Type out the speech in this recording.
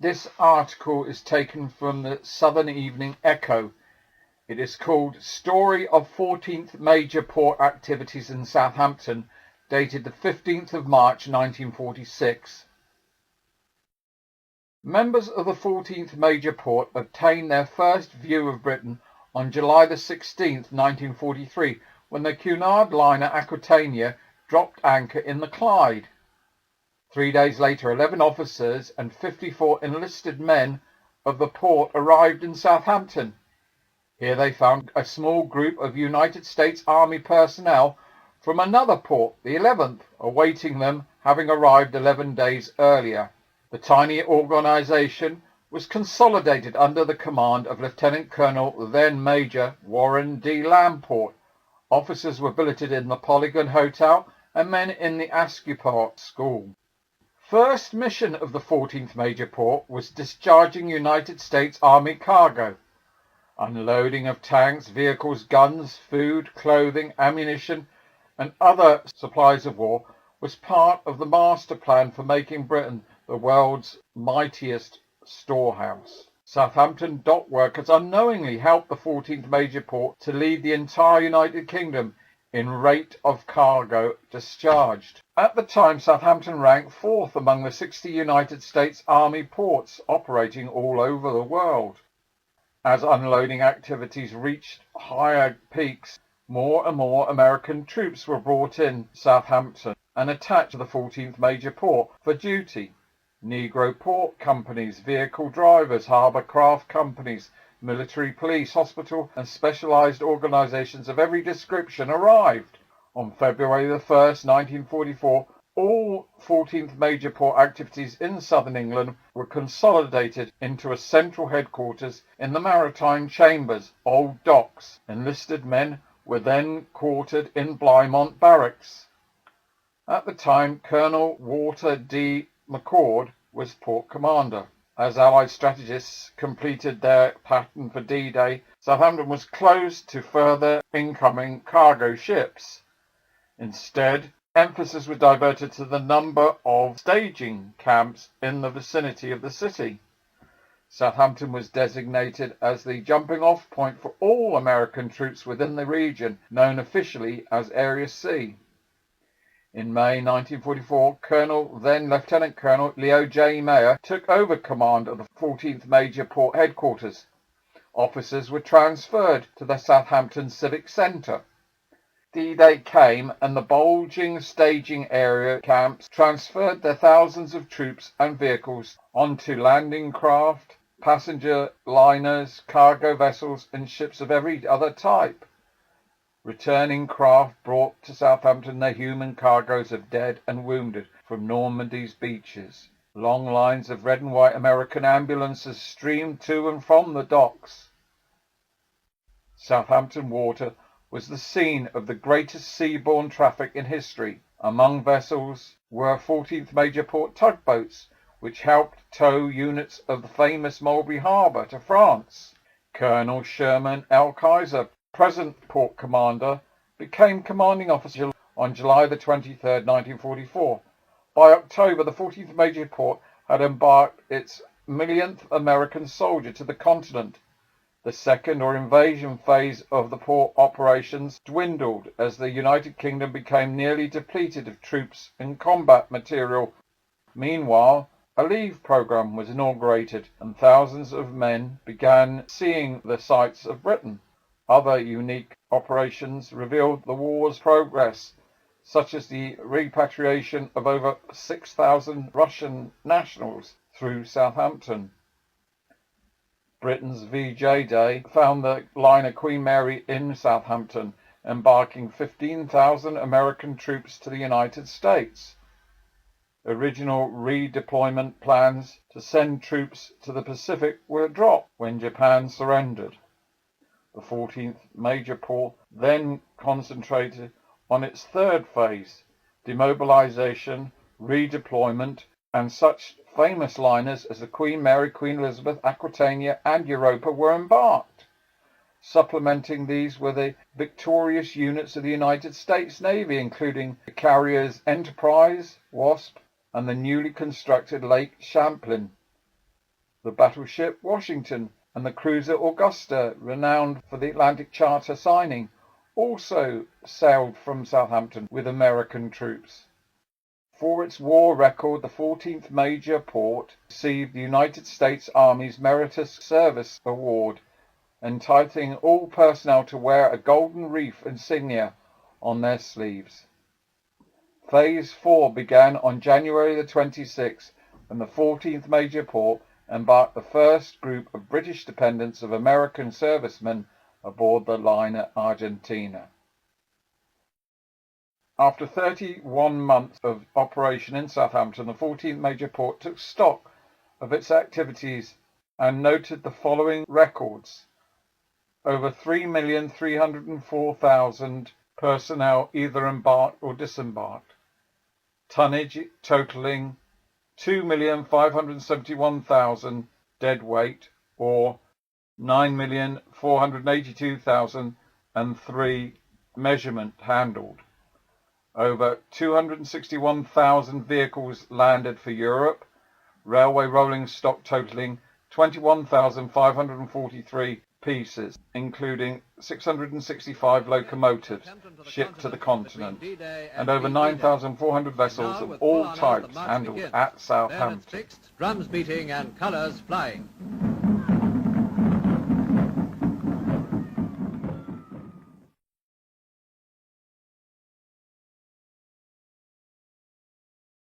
This article is taken from the Southern Evening Echo. It is called Story of 14th Major Port Activities in Southampton, dated the 15th of March 1946. Members of the 14th Major Port obtained their first view of Britain on July the 16th, 1943, when the Cunard liner Aquitania dropped anchor in the Clyde. 3 days later, 11 officers and 54 enlisted men of the port arrived in Southampton. Here they found a small group of United States Army personnel from another port, the 11th, awaiting them, having arrived 11 days earlier. The tiny organization was consolidated under the command of Lieutenant Colonel, then Major, Warren D. Lamport. Officers were billeted in the Polygon Hotel and men in the Ascupart School. First mission of the 14th Major Port was discharging United States Army cargo. Unloading of tanks, vehicles, guns, food, clothing, ammunition, and other supplies of war was part of the master plan for making Britain the world's mightiest storehouse. Southampton dock workers unknowingly helped the 14th Major Port to lead the entire United Kingdom in rate of cargo discharged. At the time, Southampton ranked 4th among the 60 United States Army ports operating all over the world. As unloading activities reached higher peaks, more and more American troops were brought in Southampton and attached to the 14th Major Port for duty. Negro port companies, vehicle drivers, harbour craft companies, military police, hospital and specialised organisations of every description arrived. On February the 1st, 1944, all 14th Major Port activities in southern England were consolidated into a central headquarters in the Maritime Chambers, Old Docks. Enlisted men were then quartered in Plymouth Barracks. At the time, Colonel Walter D. McCord was port commander. As Allied strategists completed their pattern for D-Day, Southampton was closed to further incoming cargo ships. Instead, emphasis was diverted to the number of staging camps in the vicinity of the city. Southampton was designated as the jumping-off point for all American troops within the region, known officially as Area C. In May 1944, then Lieutenant Colonel Leo J. Mayer took over command of the 14th Major Port headquarters. Officers were transferred to the Southampton Civic Centre. D-Day came and the bulging staging area camps transferred their thousands of troops and vehicles onto landing craft, passenger liners, cargo vessels and ships of every other type. Returning craft brought to Southampton their human cargoes of dead and wounded from Normandy's beaches. Long lines of red and white American ambulances streamed to and from the docks. Southampton water was the scene of the greatest seaborne traffic in history. Among vessels were 14th Major Port tugboats, which helped tow units of the famous Mulberry Harbour to France. Colonel Sherman L. Kaiser, present port commander, became commanding officer on July the 23rd, 1944. By October, the 14th Major Port had embarked its millionth American soldier to the continent. The second or invasion phase of the port operations dwindled as the United Kingdom became nearly depleted of troops and combat material. Meanwhile, a leave program was inaugurated and thousands of men began seeing the sights of Britain. Other unique operations revealed the war's progress, such as the repatriation of over 6,000 Russian nationals through Southampton. Britain's VJ Day found the liner Queen Mary in Southampton, embarking 15,000 American troops to the United States. Original redeployment plans to send troops to the Pacific were dropped when Japan surrendered. The 14th Major Port then concentrated on its third phase, demobilization, redeployment, and such famous liners as the Queen Mary, Queen Elizabeth, Aquitania, and Europa were embarked. Supplementing these were the victorious units of the United States Navy, including the carriers Enterprise, Wasp, and the newly constructed Lake Champlain. the battleship Washington, and the cruiser Augusta, renowned for the Atlantic Charter signing, also sailed from Southampton with American troops. For its war record, the 14th Major Port received the United States Army's Meritorious Service Award, entitling all personnel to wear a golden reef insignia on their sleeves. Phase 4 began on January the 26th, when the 14th Major Port embarked the first group of British dependents of American servicemen aboard the liner Argentina. After 31 months of operation in Southampton, the 14th Major Port took stock of its activities and noted the following records. Over 3,304,000 personnel either embarked or disembarked. Tonnage totaling 2,571,000 deadweight, or 9,482,003 measurement handled. Over 261,000 vehicles landed for Europe. Railway rolling stock totaling 21,543 pieces, including 665 locomotives shipped to the continent, and over 9,400 vessels of all types handled at Southampton. Drums beating and colours flying.